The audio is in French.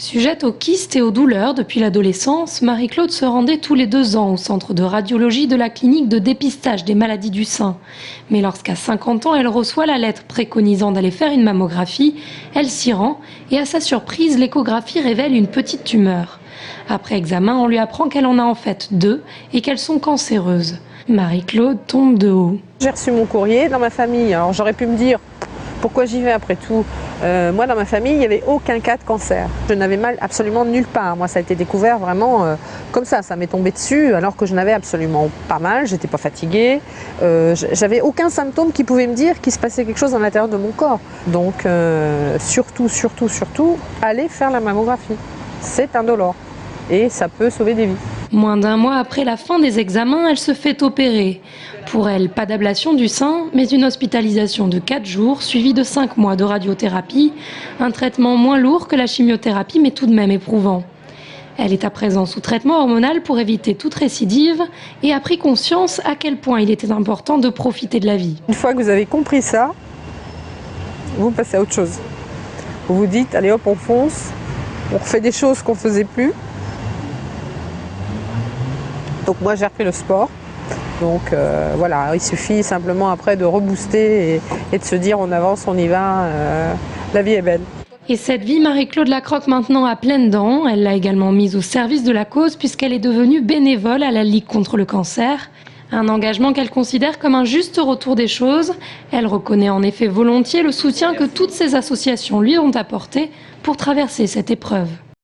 Sujette aux kystes et aux douleurs depuis l'adolescence, Marie-Claude se rendait tous les 2 ans au centre de radiologie de la clinique de dépistage des maladies du sein. Mais lorsqu'à 50 ans, elle reçoit la lettre préconisant d'aller faire une mammographie, elle s'y rend et à sa surprise, l'échographie révèle une petite tumeur. Après examen, on lui apprend qu'elle en a en fait 2 et qu'elles sont cancéreuses. Marie-Claude tombe de haut. J'ai reçu mon courrier dans ma famille, alors j'aurais pu me dire pourquoi j'y vais après tout. Moi dans ma famille il n'y avait aucun cas de cancer. Je n'avais mal absolument nulle part. Moi ça a été découvert vraiment comme ça m'est tombé dessus alors que je n'avais absolument pas mal, j'étais pas fatiguée. J'avais aucun symptôme qui pouvait me dire qu'il se passait quelque chose à l'intérieur de mon corps. Donc surtout, allez faire la mammographie. C'est indolore et ça peut sauver des vies. Moins d'1 mois après la fin des examens, elle se fait opérer. Pour elle, pas d'ablation du sein, mais une hospitalisation de 4 jours, suivie de 5 mois de radiothérapie. Un traitement moins lourd que la chimiothérapie, mais tout de même éprouvant. Elle est à présent sous traitement hormonal pour éviter toute récidive et a pris conscience à quel point il était important de profiter de la vie. Une fois que vous avez compris ça, vous passez à autre chose. Vous vous dites, allez hop, on fonce, on refait des choses qu'on ne faisait plus. Donc moi j'ai repris le sport, donc voilà, il suffit simplement après de rebooster et de se dire on avance, on y va, la vie est belle. Et cette vie, Marie-Claude la croque maintenant à pleines dents. Elle l'a également mise au service de la cause puisqu'elle est devenue bénévole à la Ligue contre le cancer. Un engagement qu'elle considère comme un juste retour des choses. Elle reconnaît en effet volontiers le soutien que toutes ces associations lui ont apporté pour traverser cette épreuve.